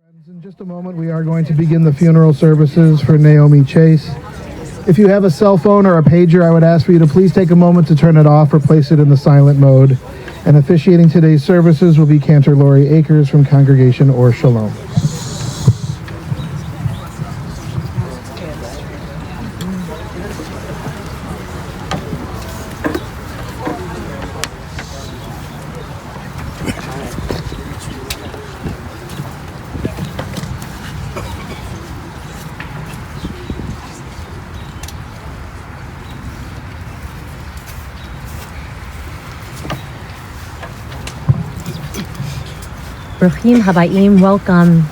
In just a moment, we are going to begin the funeral services for Naomi Chase. If you have a cell phone or a pager, I would ask for you to please take a moment to turn it off or place it in the silent mode. And officiating today's services will be Cantor Lori Akers from Congregation Or Shalom. Bruchim Habayim, welcome.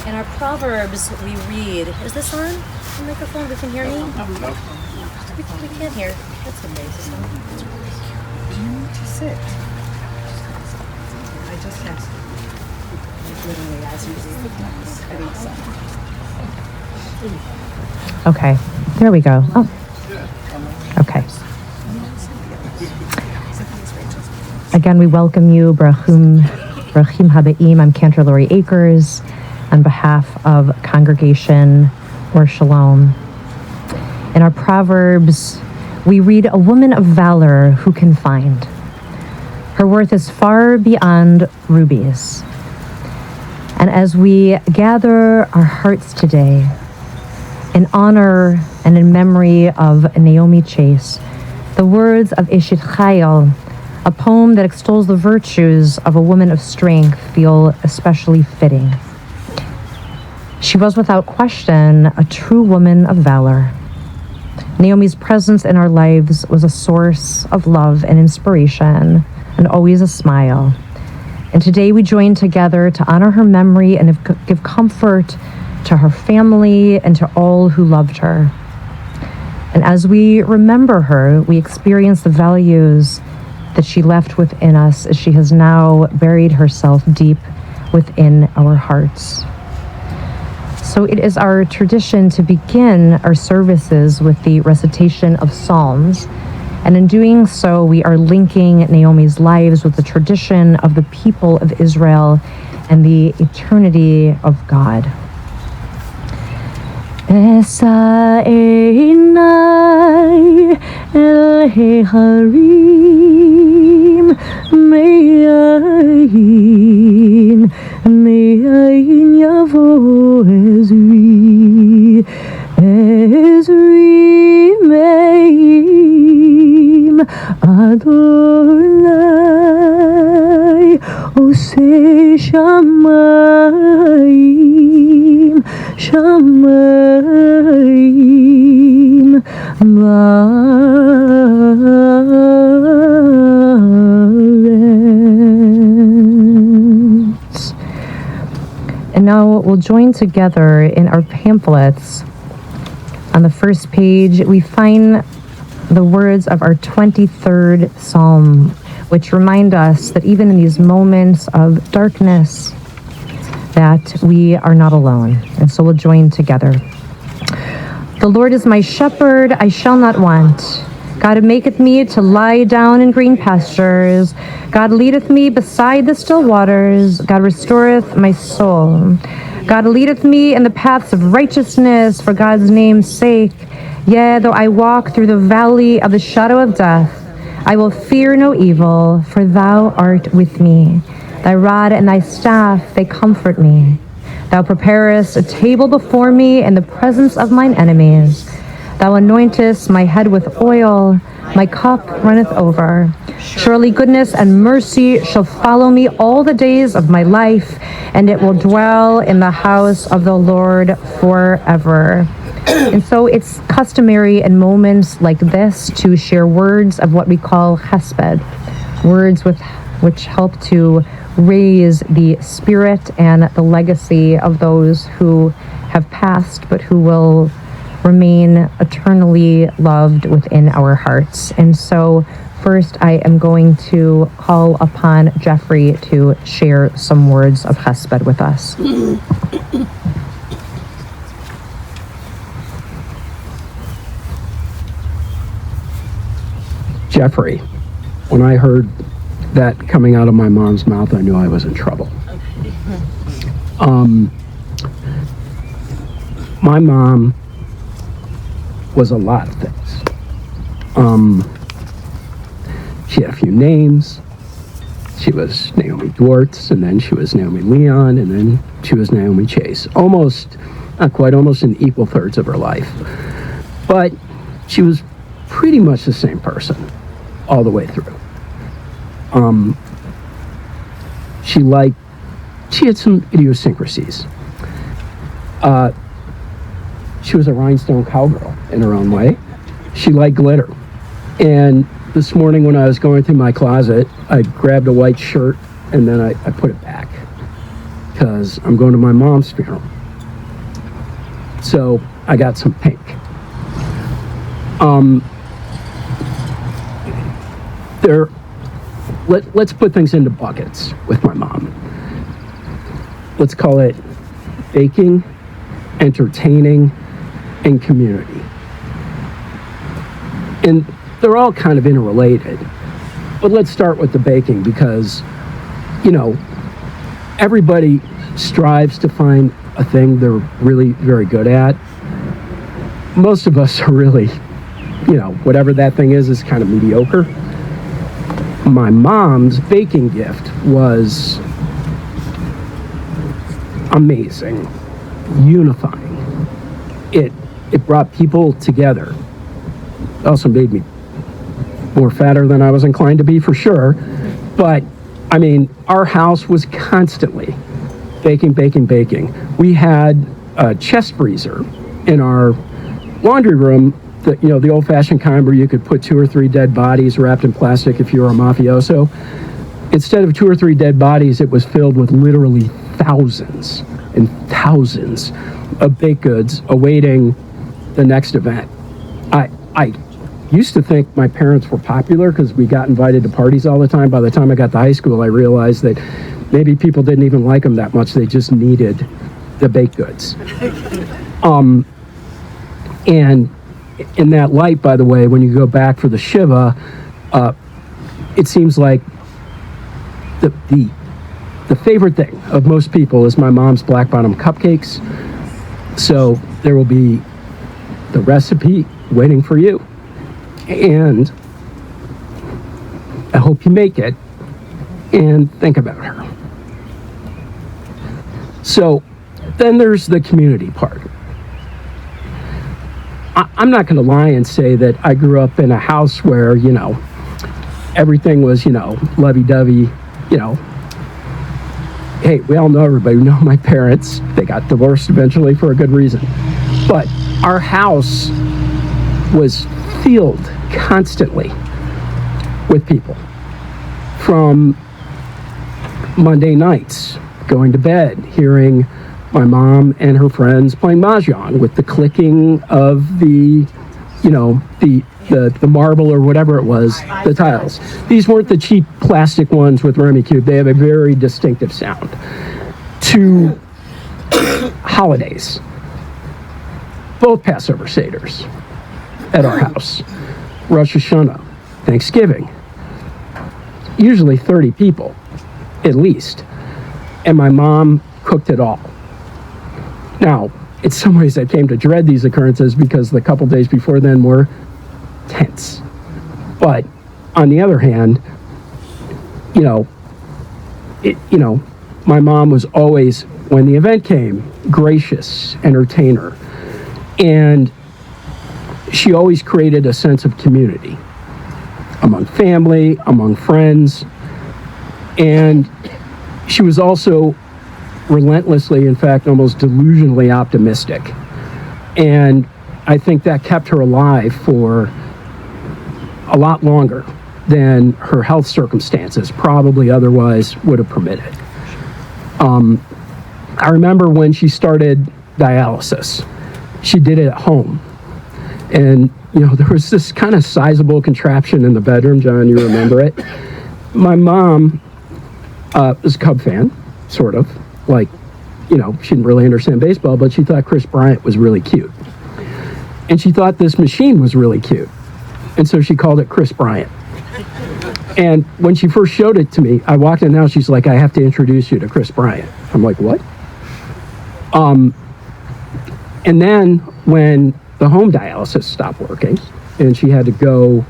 In our Proverbs, we read, is this on the microphone? We can hear me? No. We can't hear. That's amazing. Do you need to sit? I just texted. Literally as you do. Okay, there we go. Oh, okay. Again, we welcome you, Brachim Habayim. I'm Cantor Lori Akers on behalf of Congregation Or Shalom. In our Proverbs, we read, a woman of valor who can find. Her worth is far beyond rubies. And as we gather our hearts today in honor and in memory of Naomi Chase, the words of Eshet Chayil, a poem that extols the virtues of a woman of strength, feel especially fitting. She was without question a true woman of valor. Naomi's presence in our lives was a source of love and inspiration, and always a smile. And today we join together to honor her memory and give comfort to her family and to all who loved her. And as we remember her, we experience the values that she left within us as she has now buried herself deep within our hearts. So it is our tradition to begin our services with the recitation of Psalms. And in doing so, we are linking Naomi's lives with the tradition of the people of Israel and the eternity of God. Esa einai el heharim me'ayin yavo Ezri me'im Adonai oseh shamayim ba'aretz. And now we'll join together in our pamphlets. On the first page, we find the words of our 23rd Psalm, which remind us that even in these moments of darkness, that we are not alone. And so we'll join together. The Lord is my shepherd, I shall not want. God maketh me to lie down in green pastures. God leadeth me beside the still waters. God restoreth my soul. God leadeth me in the paths of righteousness for God's name's sake. Yea, though I walk through the valley of the shadow of death, I will fear no evil, for thou art with me. Thy rod and thy staff, they comfort me. Thou preparest a table before me in the presence of mine enemies. Thou anointest my head with oil, my cup runneth over. Surely goodness and mercy shall follow me all the days of my life, and it will dwell in the house of the Lord forever. And so it's customary in moments like this to share words of what we call chesed, words which help to raise the spirit and the legacy of those who have passed, but who will remain eternally loved within our hearts. And so first I am going to call upon Jeffrey to share some words of chesed with us. Jeffrey, when I heard that coming out of my mom's mouth, I knew I was in trouble. My mom was a lot of things. She had a few names. She was Naomi Dwartz, and then she was Naomi Leon, and then she was Naomi Chase. Almost, not quite, almost in equal thirds of her life. But she was pretty much the same person all the way through. She had some idiosyncrasies. She was a rhinestone cowgirl in her own way. She liked glitter. And this morning when I was going through my closet, I grabbed a white shirt and then I put it back because I'm going to my mom's funeral. So I got some pink. Let's put things into buckets with my mom. Let's call it baking, entertaining, and community. And they're all kind of interrelated. But let's start with the baking because, you know, everybody strives to find a thing they're really very good at. Most of us are really, you know, whatever that thing is kind of mediocre. My mom's baking gift was amazing, unifying. It brought people together. It also made me more fatter than I was inclined to be, for sure. But I mean, our house was constantly baking. We had a chest freezer in our laundry room, the old-fashioned kind where you could put 2 or 3 dead bodies wrapped in plastic if you were a mafioso. Instead of 2 or 3 dead bodies, it was filled with literally thousands and thousands of baked goods awaiting the next event. I used to think my parents were popular because we got invited to parties all the time. By the time I got to high school, I realized that maybe people didn't even like them that much. They just needed the baked goods. And in that light, by the way, when you go back for the Shiva, it seems like the favorite thing of most people is my mom's black bottom cupcakes. So there will be the recipe waiting for you. And I hope you make it and think about her. So then there's the community part. I'm not going to lie and say that I grew up in a house where, you know, everything was, you know, lovey-dovey, you know. Hey, we all know everybody. We know my parents. They got divorced eventually for a good reason. But our house was filled constantly with people. From Monday nights, going to bed, hearing my mom and her friends playing mahjong with the clicking of the, you know, the marble or whatever it was, the tiles. These weren't the cheap plastic ones with Rummikub. They have a very distinctive sound. To holidays, both Passover Seders at our house, Rosh Hashanah, Thanksgiving, usually 30 people, at least. And my mom cooked it all. Now, in some ways I came to dread these occurrences because the couple days before then were tense. But on the other hand, my mom was always, when the event came, gracious, entertainer. And she always created a sense of community among family, among friends. And she was also relentlessly, in fact, almost delusionally optimistic. And I think that kept her alive for a lot longer than her health circumstances probably otherwise would have permitted. I remember when she started dialysis, she did it at home. And, you know, there was this kind of sizable contraption in the bedroom. John, you remember it? My mom was a Cub fan, sort of. Like, you know, she didn't really understand baseball, but she thought Chris Bryant was really cute. And she thought this machine was really cute. And so she called it Chris Bryant. And when she first showed it to me, I walked in the house, she's like, I have to introduce you to Chris Bryant. I'm like, what? And then when the home dialysis stopped working and she had to go,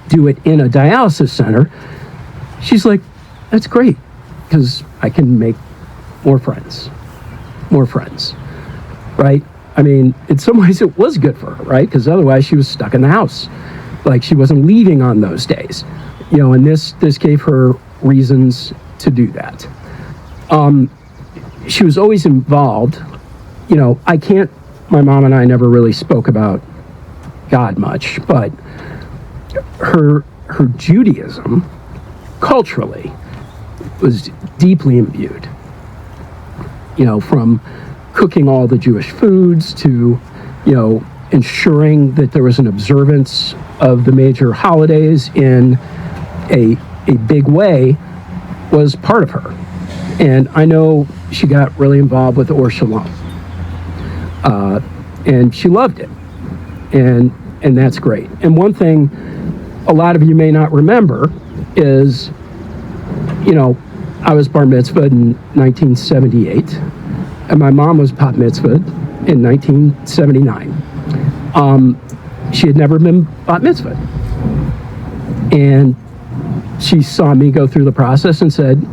do it in a dialysis center, she's like, that's great, because I can make more friends, right? I mean, in some ways it was good for her, right? Because otherwise she was stuck in the house. Like, she wasn't leaving on those days, and this gave her reasons to do that. She was always involved. My mom and I never really spoke about God much, but her Judaism, culturally, was deeply imbued. From cooking all the Jewish foods to, ensuring that there was an observance of the major holidays in a big way, was part of her. And I know she got really involved with Or Shalom. And she loved it. And that's great. And one thing a lot of you may not remember is, I was bar mitzvahed in 1978, and my mom was bat mitzvahed in 1979. She had never been bat mitzvahed. And she saw me go through the process and said,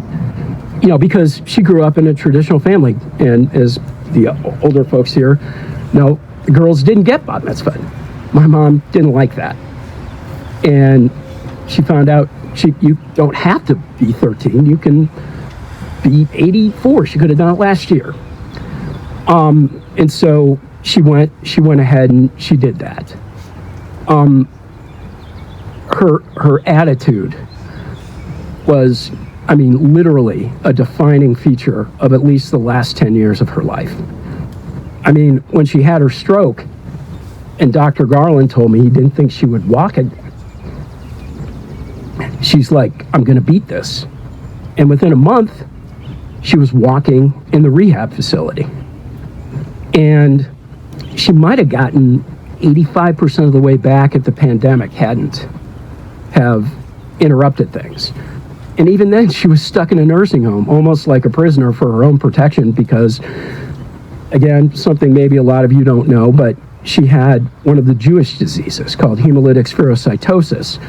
because she grew up in a traditional family, and as the older folks here know, the girls didn't get bat mitzvahed. My mom didn't like that. And she found out you don't have to be 13. You can be 84. She could have done it last year. And so she went ahead and she did that. Her attitude was, literally a defining feature of at least the last 10 years of her life. When she had her stroke, and Dr. Garland told me he didn't think she would walk again, she's like, I'm going to beat this. And within a month, she was walking in the rehab facility. And she might have gotten 85% of the way back if the pandemic hadn't have interrupted things. And even then, she was stuck in a nursing home, almost like a prisoner for her own protection, because, again, something maybe a lot of you don't know, but she had one of the Jewish diseases called hemolytic spherocytosis,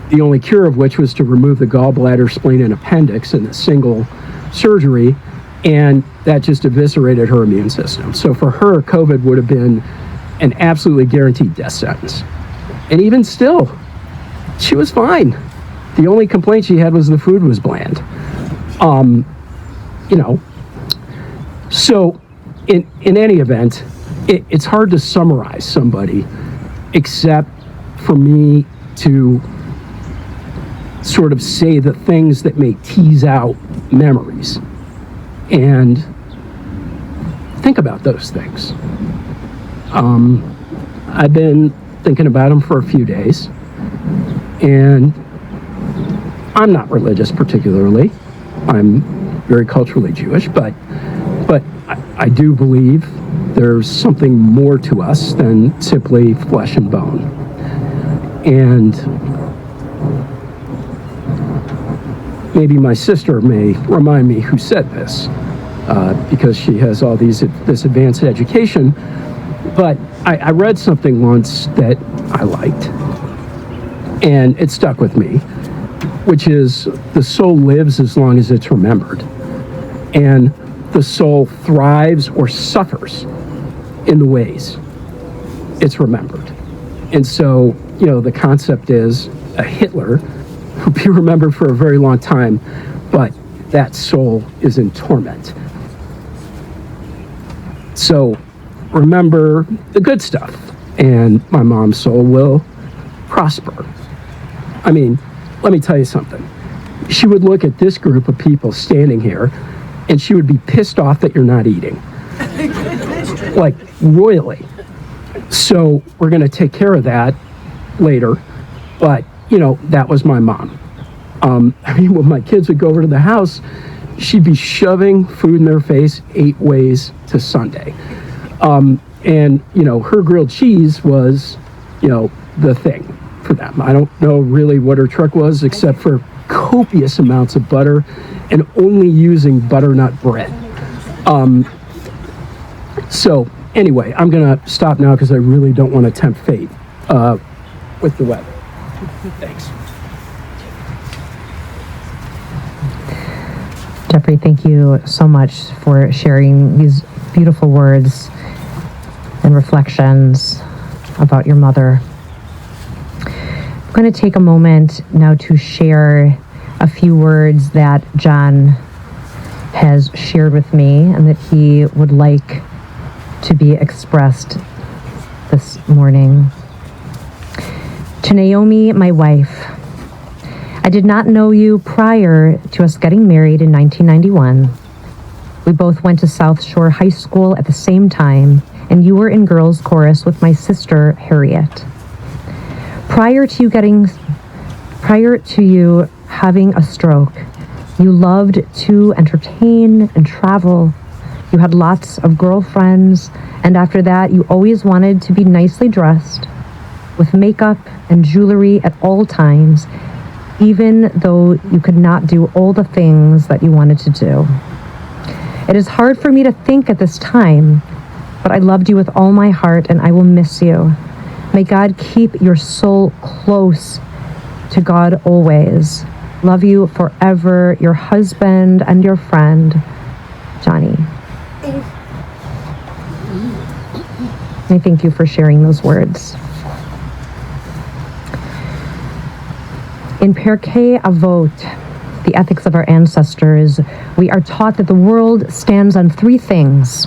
the only cure of which was to remove the gallbladder, spleen, and appendix in a single surgery, and that just eviscerated her immune system. So for her, COVID would have been an absolutely guaranteed death sentence. And even still, she was fine. The only complaint she had was the food was bland. So in any event, it's hard to summarize somebody except for me to sort of say the things that may tease out memories. And think about those things. I've been thinking about them for a few days, and I'm not religious particularly. I'm very culturally Jewish, but I do believe there's something more to us than simply flesh and bone. And maybe my sister may remind me who said this, because she has all this advanced education. But I read something once that I liked, and it stuck with me, which is the soul lives as long as it's remembered. And the soul thrives or suffers in the ways it's remembered. And so, the concept is a Hitler will be remembered for a very long time, but that soul is in torment. So remember the good stuff, and my mom's soul will prosper. Let me tell you something. She would look at this group of people standing here, and she would be pissed off that you're not eating. Like, royally. So we're going to take care of that later. But, that was my mom. When my kids would go over to the house, she'd be shoving food in their face 8 ways to Sunday. And, her grilled cheese was, the thing for them. I don't know really what her trick was, except for copious amounts of butter and only using butternut bread. So anyway, I'm going to stop now because I really don't want to tempt fate with the weather. Thanks. Jeffrey, thank you so much for sharing these beautiful words and reflections about your mother. I'm going to take a moment now to share a few words that John has shared with me and that he would like to be expressed this morning. To Naomi, my wife, I did not know you prior to us getting married in 1991. We both went to South Shore High School at the same time, and you were in girls' chorus with my sister, Harriet. Prior to you having a stroke, you loved to entertain and travel. You had lots of girlfriends, and after that, you always wanted to be nicely dressed, with makeup and jewelry at all times, even though you could not do all the things that you wanted to do. It is hard for me to think at this time, but I loved you with all my heart and I will miss you. May God keep your soul close to God always. Love you forever, your husband and your friend, Johnny. I thank you for sharing those words. In Pirkei Avot, the ethics of our ancestors, we are taught that the world stands on three things: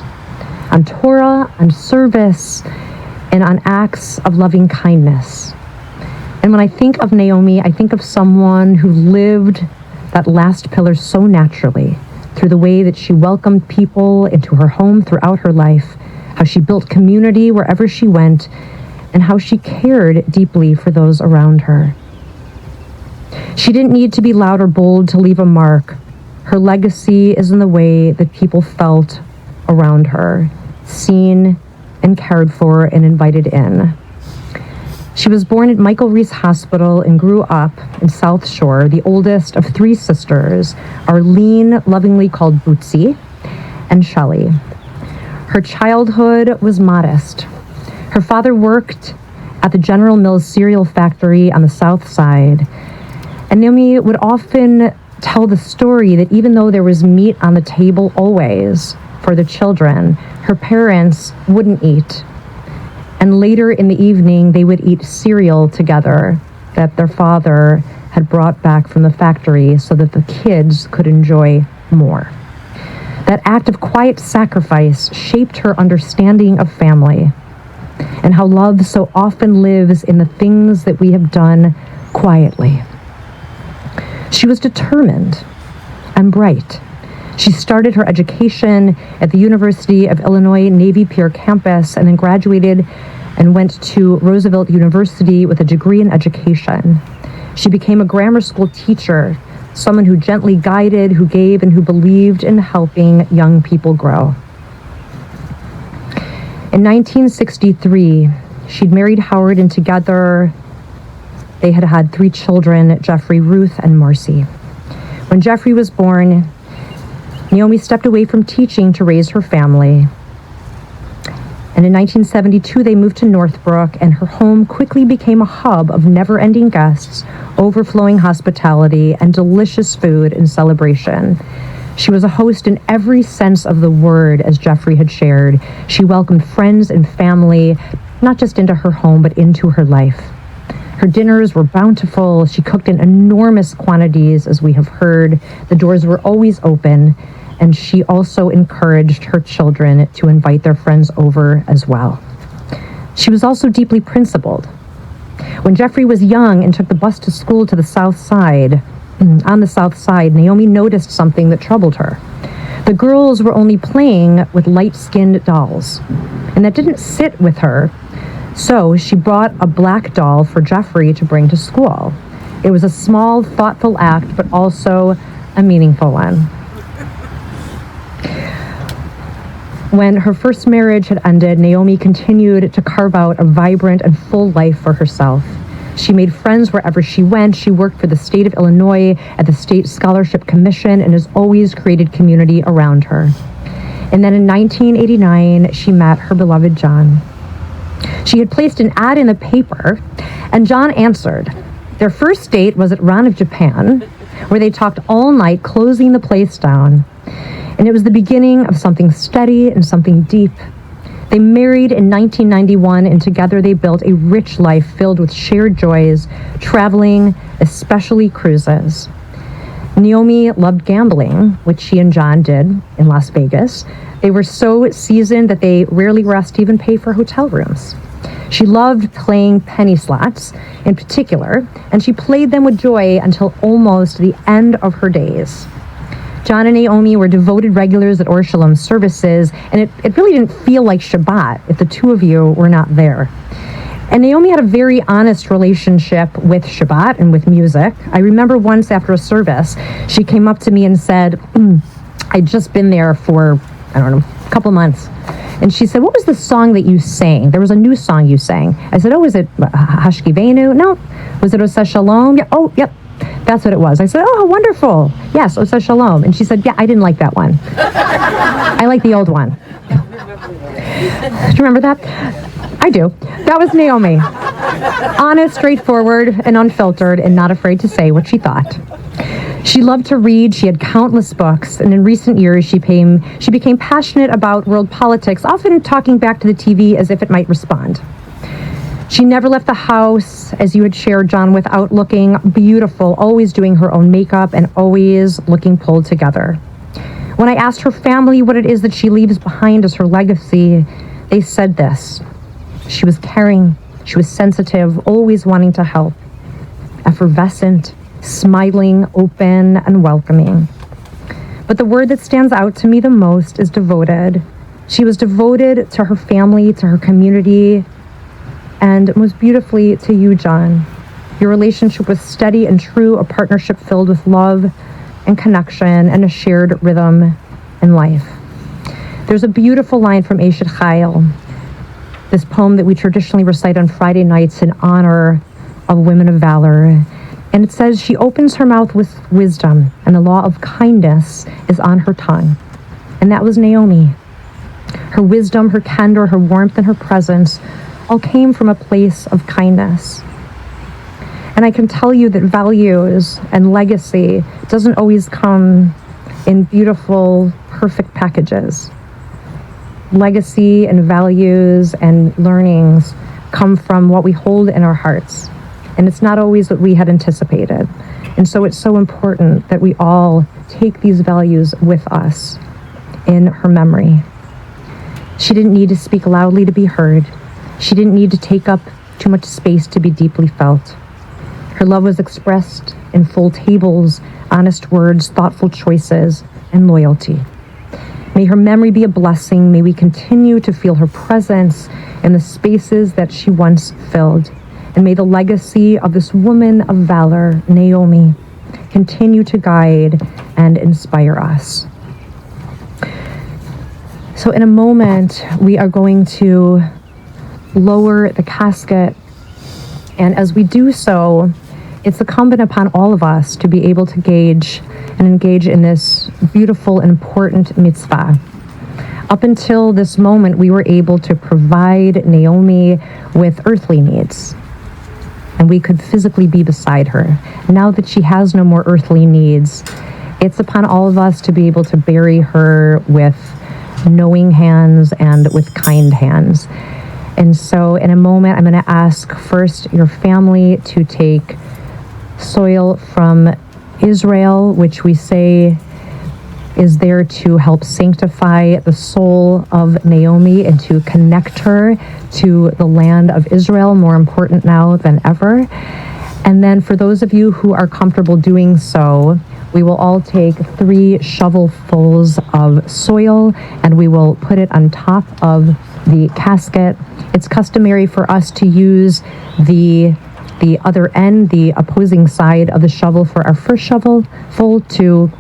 on Torah, on service, and on acts of loving kindness. And when I think of Naomi, I think of someone who lived that last pillar so naturally, through the way that she welcomed people into her home throughout her life, how she built community wherever she went, and how she cared deeply for those around her. She didn't need to be loud or bold to leave a mark. Her legacy is in the way that people felt around her, seen and cared for and invited in. She was born at Michael Reese Hospital and grew up in South Shore, the oldest of three sisters, Arlene, lovingly called Bootsy, and Shelley. Her childhood was modest. Her father worked at the General Mills cereal factory on the South Side, and Naomi would often tell the story that even though there was meat on the table always for the children, her parents wouldn't eat. And later in the evening, they would eat cereal together that their father had brought back from the factory so that the kids could enjoy more. That act of quiet sacrifice shaped her understanding of family and how love so often lives in the things that we have done quietly. She was determined and bright. She started her education at the University of Illinois Navy Pier campus and then graduated and went to Roosevelt University with a degree in education. She became a grammar school teacher, someone who gently guided, who gave, and who believed in helping young people grow. In 1963, she'd married Howard, and together they had had 3 children, Jeffrey, Ruth, and Marcy. When Jeffrey was born, Naomi stepped away from teaching to raise her family. And in 1972, they moved to Northbrook, and her home quickly became a hub of never-ending guests, overflowing hospitality, and delicious food and celebration. She was a host in every sense of the word, as Jeffrey had shared. She welcomed friends and family, not just into her home, but into her life. Her dinners were bountiful. She cooked in enormous quantities, as we have heard. The doors were always open, and she also encouraged her children to invite their friends over as well. She was also deeply principled. When Jeffrey was young and took the bus to school to the South Side, on the South Side, Naomi noticed something that troubled her. The girls were only playing with light-skinned dolls, and that didn't sit with her. So she brought a black doll for Jeffrey to bring to school. It was a small, thoughtful act, but also a meaningful one. When her first marriage had ended, Naomi continued to carve out a vibrant and full life for herself. She made friends wherever she went. She worked for the state of Illinois at the State Scholarship Commission and has always created community around her. And then in 1989, she met her beloved John. She had placed an ad in the paper, and John answered. Their first date was at Ran of Japan, where they talked all night, closing the place down. And it was the beginning of something steady and something deep. They married in 1991, and together they built a rich life filled with shared joys, traveling, especially cruises. Naomi loved gambling, which she and John did in Las Vegas. They were so seasoned that they rarely were asked to even pay for hotel rooms. She loved playing penny slots in particular, and she played them with joy until almost the end of her days. John and Naomi were devoted regulars at Or Shalom services, and it really didn't feel like Shabbat if the two of you were not there. And Naomi had a very honest relationship with Shabbat and with music. I remember once after a service, she came up to me and said, I'd just been there for, I don't know, a couple months. And she said, what was the song that you sang? There was a new song you sang. I said, oh, was it Hashkivenu? No. Was it Oseh Shalom? Yeah. Oh, yep. That's what it was. I said, oh, wonderful. Yes, Oseh Shalom. And she said, yeah, I didn't like that one. I like the old one. Do you remember that? I do. That was Naomi. Honest, straightforward, and unfiltered, and not afraid to say what she thought. She loved to read. She had countless books, and in recent years, she became passionate about world politics, often talking back to the TV as if it might respond. She never left the house, as you had shared, John, without looking beautiful, always doing her own makeup and always looking pulled together. When I asked her family what it is that she leaves behind as her legacy, they said this. She was caring, she was sensitive, always wanting to help, effervescent, smiling, open, and welcoming. But the word that stands out to me the most is devoted. She was devoted to her family, to her community, and most beautifully to you, John. Your relationship was steady and true, a partnership filled with love and connection and a shared rhythm in life. There's a beautiful line from Eshet Chayil, this poem that we traditionally recite on Friday nights in honor of women of valor. And it says, she opens her mouth with wisdom, and the law of kindness is on her tongue. And that was Naomi. Her wisdom, her candor, her warmth, and her presence all came from a place of kindness. And I can tell you that values and legacy doesn't always come in beautiful, perfect packages. Legacy and values and learnings come from what we hold in our hearts. And it's not always what we had anticipated. And so it's so important that we all take these values with us in her memory. She didn't need to speak loudly to be heard. She didn't need to take up too much space to be deeply felt. Her love was expressed in full tables, honest words, thoughtful choices, and loyalty. May her memory be a blessing. May we continue to feel her presence in the spaces that she once filled. And may the legacy of this woman of valor, Naomi, continue to guide and inspire us. So in a moment, we are going to lower the casket. And as we do so, it's incumbent upon all of us to be able to gauge and engage in this beautiful and important mitzvah. Up until this moment, we were able to provide Naomi with earthly needs, and we could physically be beside her. Now that she has no more earthly needs, it's upon all of us to be able to bury her with knowing hands and with kind hands. And so in a moment, I'm going to ask first your family to take soil from Israel, which we say is there to help sanctify the soul of Naomi and to connect her to the land of Israel, more important now than ever. And then for those of you who are comfortable doing so, we will all take 3 shovelfuls of soil and we will put it on top of the casket. It's customary for us to use the other end, the opposing side of the shovel for our first shovelful to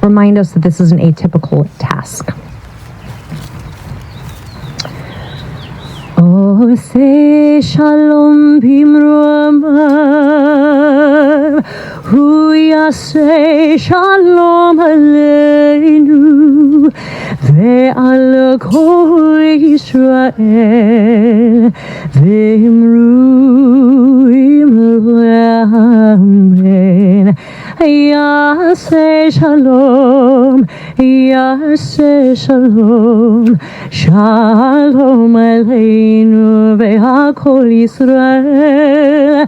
remind us that this is an atypical task. Oh עושה שלום במרומיו, הוא יעשה שלום עלינו ועל כל ישראל, ואמרו אמן. יעשה שלום, יעשה שלום, שלום עלינו ועל כל ישראל.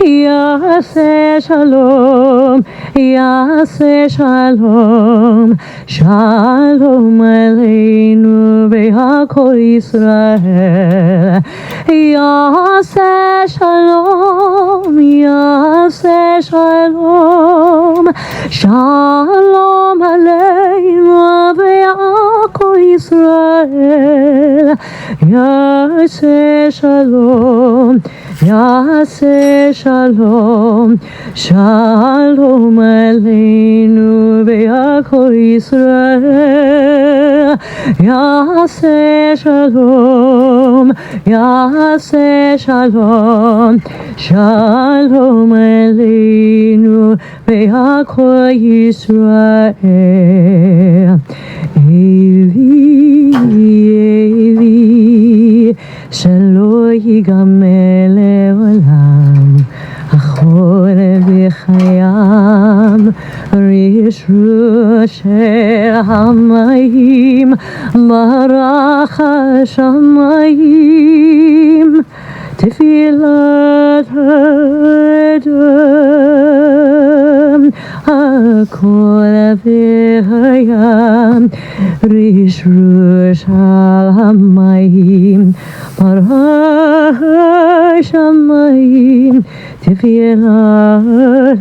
יעשה שלום, יעשה שלום, שלום עלינו ועל כל ישראל. יעשה שלום, יעשה שלום, שלום עלינו ועל כל ישראל. יעשה שלום, יעשה שלום, שלום עלינו ועל כל ישראל. יעשה שלום, יעשה שלום, שלום עלינו ועל כל ישראל. אבי, אבי, שלא ייגמר לעולם, החול בחיים, רשרוש המים, ברח השמיים, תפילת האדם, הכל בחיים, רשרוש המים, ברח השמיים, תפילת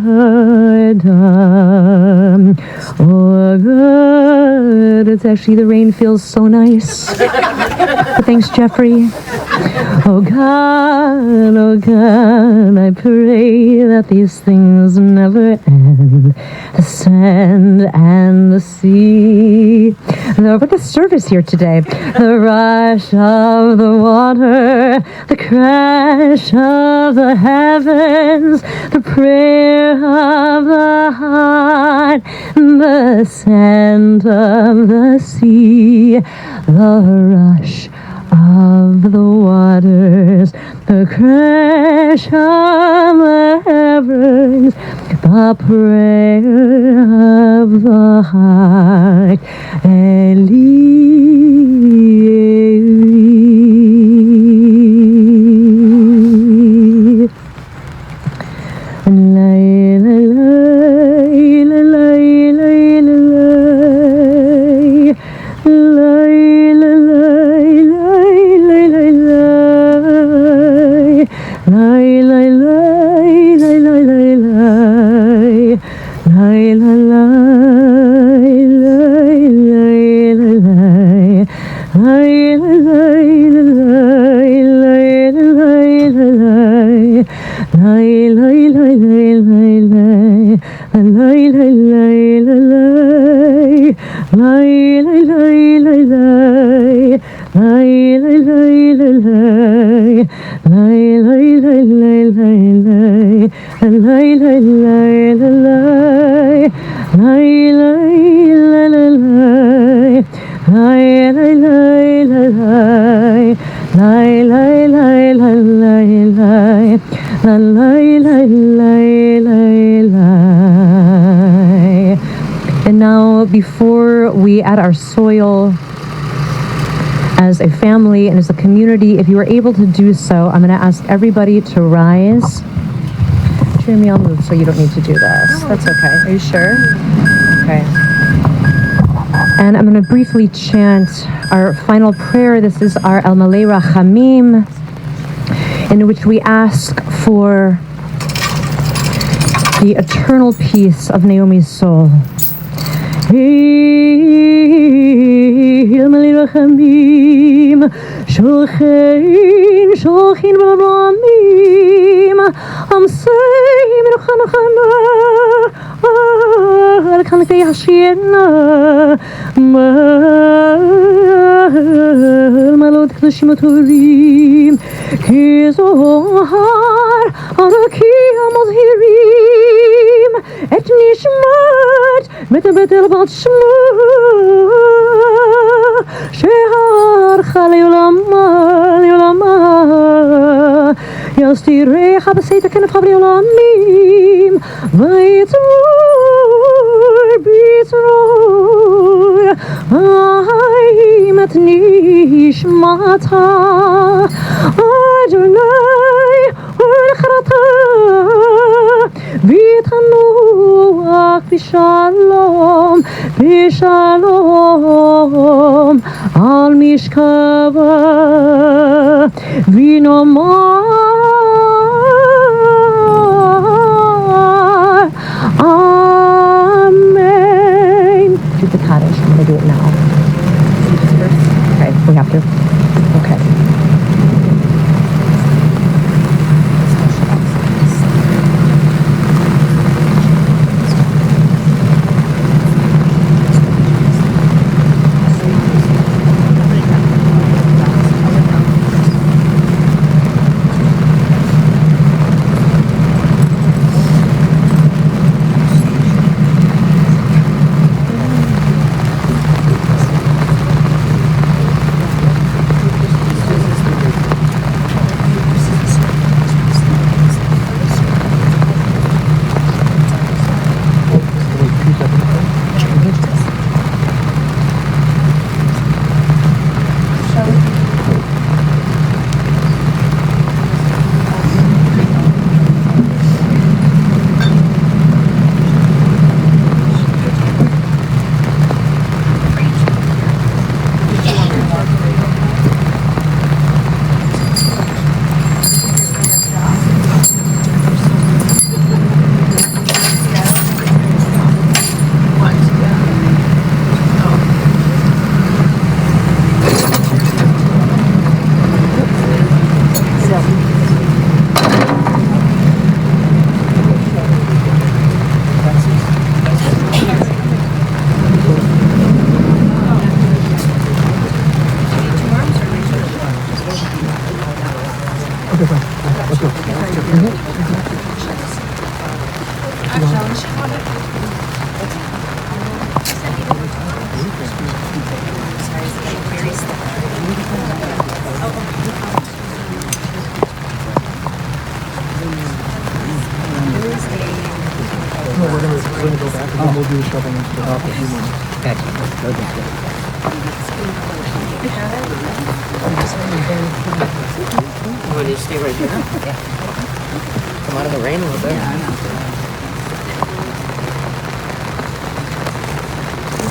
האדם. Oh God, it's actually the rain feels so nice. But thanks, Jeffrey. Oh God, I pray that these things never end. The sand and the sea. Look at the service here today. The rush of the water, the crash of the heavens, the prayer of the heart, the sand of the sea, the rush of the waters, the crash of the heavens, the prayer of the heart. Eli, And now, before we add our soil as a family and as a community, if you are able to do so, I'm going to ask everybody to rise. Jeremy, I'll move so you don't need to do this. That's okay. Are you sure? Okay. And I'm going to briefly chant our final prayer. This is our El Malei Rachamim, in which we ask for the eternal peace of Naomi's soul. El Malei Rachamim, Shochin V'Ramim, Amseim Rochanachana, Al-Kanakei Hashiena, Malot Kedoshim Atorim, כי זוהר הרקיע מזהירים את נשמת מתאבטל בת שמה שערכה לעולמה יסתירך בשאת כנפך לעולמים ויצרור ביצרור את נשמתה אדוני ולחרתה ותנוח בשלום בשלום על משכבה ונאמר amen. Do the Kaddish. I'm going to do it now. Okay, we have to. Okay. Want to stay right here? Yeah. Come out of the rain a little bit. Yeah, I know.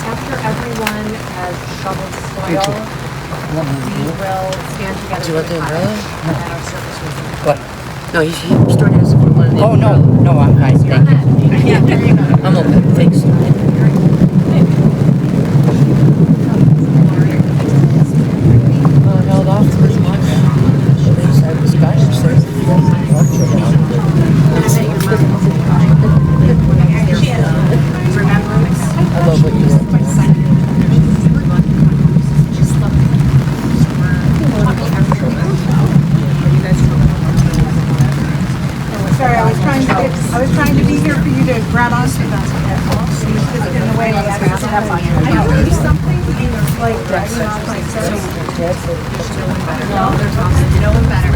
After everyone has shoveled soil, we will stand together. Do you want the umbrella? At our service room. What? No, he started us for one of the. Oh, no, I'm fine. Thank you. I'm open. Thanks. Held off for as long as I was back upstairs. I love what you wrote. Sorry, I was trying to be here for you to grab onto that. So you just in the way. I know there's something like that. No, there's no one better.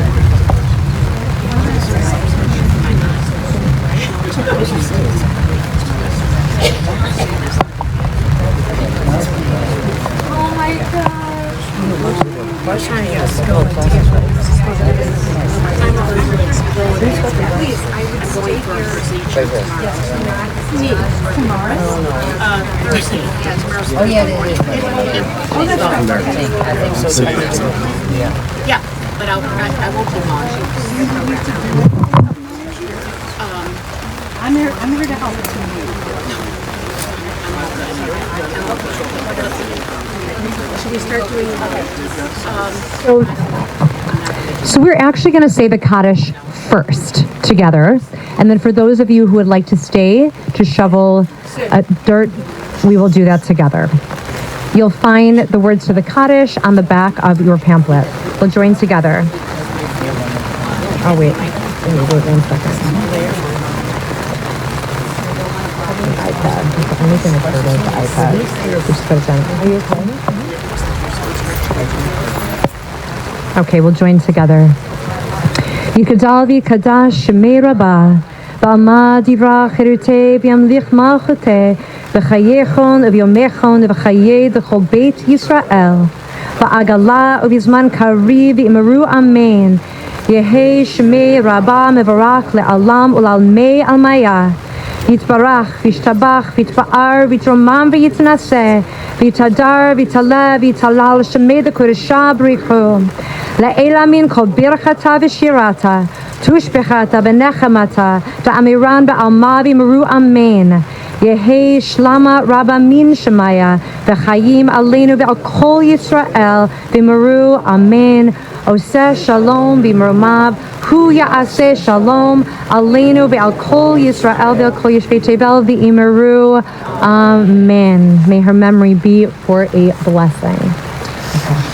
Oh my gosh. I was trying to get us going together. Please, I would stay here. Tomorrow? Thursday. Yeah, tomorrow's Oh, yeah, it is. Oh, that's right. I think so. Yeah, but I won't be long. I'm here to help. Should we start doing So we're actually going to say the Kaddish first together. And then for those of you who would like to stay to shovel dirt, we will do that together. You'll find the words to the Kaddish on the back of your pamphlet. We'll join together. Oh, wait. Wait 1 second. iPad. The only thing I heard was the iPad. Just put it down. Are you okay? Okay, we'll join together. Yikadal v'kadash shemei rabah, ba'alma divra cherute v'yamlich malchute, v'chayechon v'yomechon v'chayei d'chol beit Yisrael, v'agala v'yizman kari v'imaru amen, Yehi shemei rabah mevarach le'alam u'lalmei almaya, Yitbarach, v'yishtabach, v'yitba'ar, v'yitromam v'yitnaseh, v'yitadar, v'yitaleh, v'yitalal shemei d'kuresha b'richu, Le'elamin kol birchata v'shirata, tushbechata v'nechamata, da'amiran ba'alma v'maru amen. Yehi shlama rabba min shemaya, v'chayim aleinu v'al kol Yisrael, v'maru amen. Oseh shalom v'marumav, hu ya'aseh shalom, aleinu v'al kol Yisrael, v'al kol yishvei tevel v'imaru amen. May her memory be for a blessing.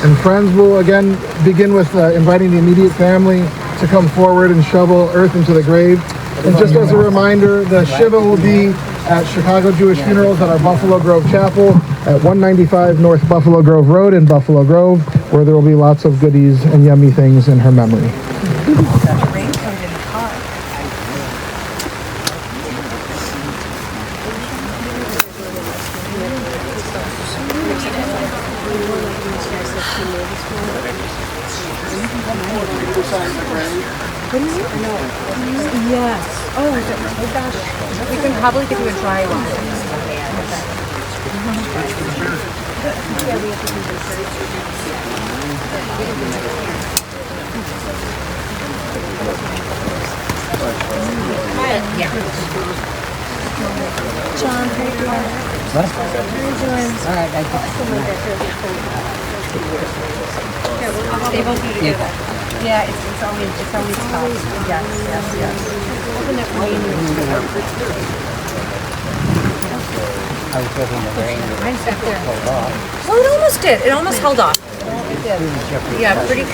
And friends, will again begin with inviting the immediate family to come forward and shovel earth into the grave. And just as a reminder, the Shiva will be at Chicago Jewish Funerals at our Buffalo Grove Chapel at 195 North Buffalo Grove Road in Buffalo Grove, where there will be lots of goodies and yummy things in her memory. Yes. Oh gosh. We can probably give you a dry one. John, how you doing? What? How you doing? All right, I Yeah, it's always tough. Yes. I was hoping the rain would Mine's back there. hold off. Well, it almost did. It almost held off. Yeah, pretty.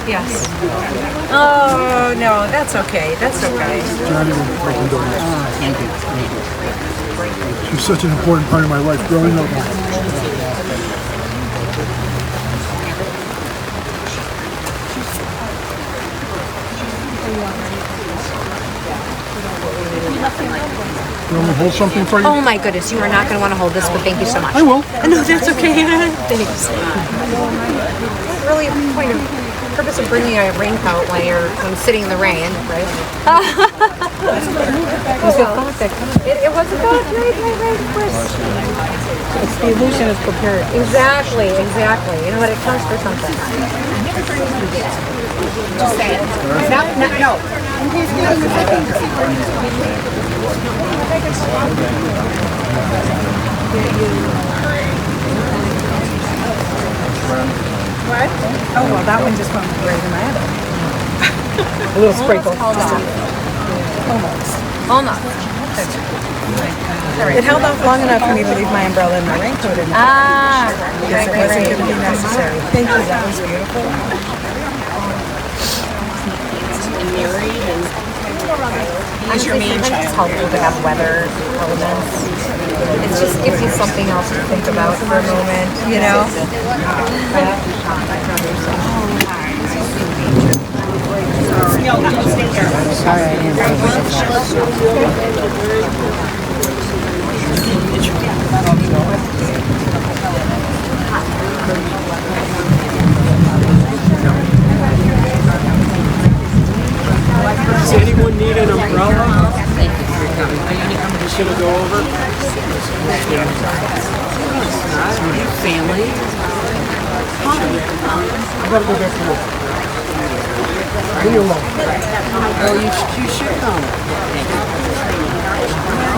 Yes. Oh no, that's okay. That's okay. Thank you. She's such an important part of my life growing up. You want me to hold something for you? Oh my goodness, you are not going to want to hold this, but thank you so much. I will. No, that's okay. Thanks. Really, point of purpose of bringing a raincoat when sitting in the rain, right? It was a thought that it was a thought, right, of course. It's the illusion is prepared. Exactly. You know what? It counts for something. Just say it. No. What? Oh, well, that one just went right in my head. A little sprinkle. Almost. It held off long enough for me to leave my umbrella and my raincoat in. Because it wasn't going to be necessary. Thank you. That was beautiful. He's your main child. It's helpful to have weather elements. It just gives you something else to think about for a moment, you know? Sorry, I didn't. Does anyone need an umbrella? Just gonna go over. Family. I gotta go back to work. Leave me alone. Oh, you should come.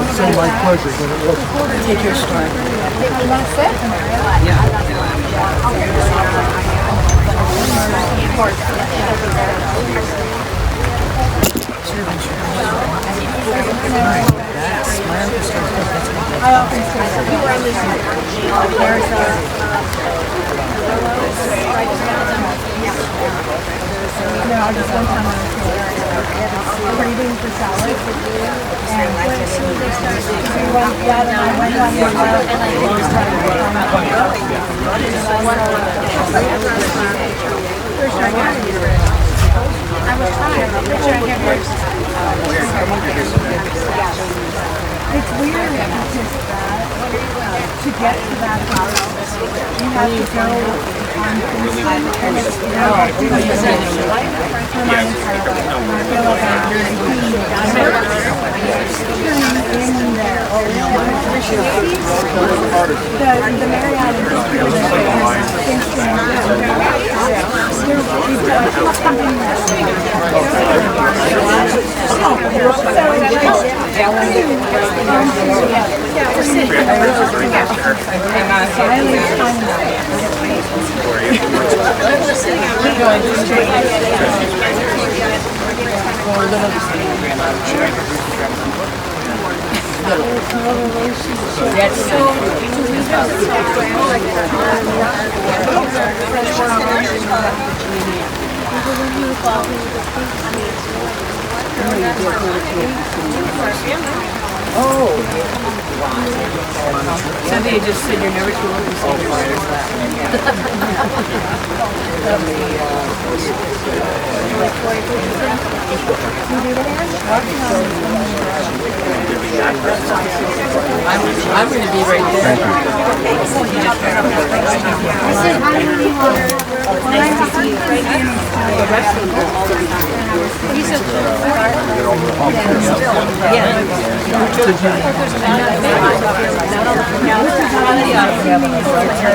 It's all my pleasure, but it wasn't. Take your stride. No, I just one time I was here. What are you doing for salad? And when soon they start, we went, Dad and I went on the I was trying. It's weird because to get to that house, you have to go on inside and it's for my entire life. And I feel like I'm in there. The Marriott and Something you just said you're never too old to see your I'm going to be right there.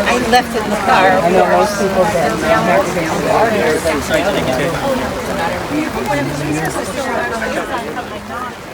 I left it in the car. I know most people did.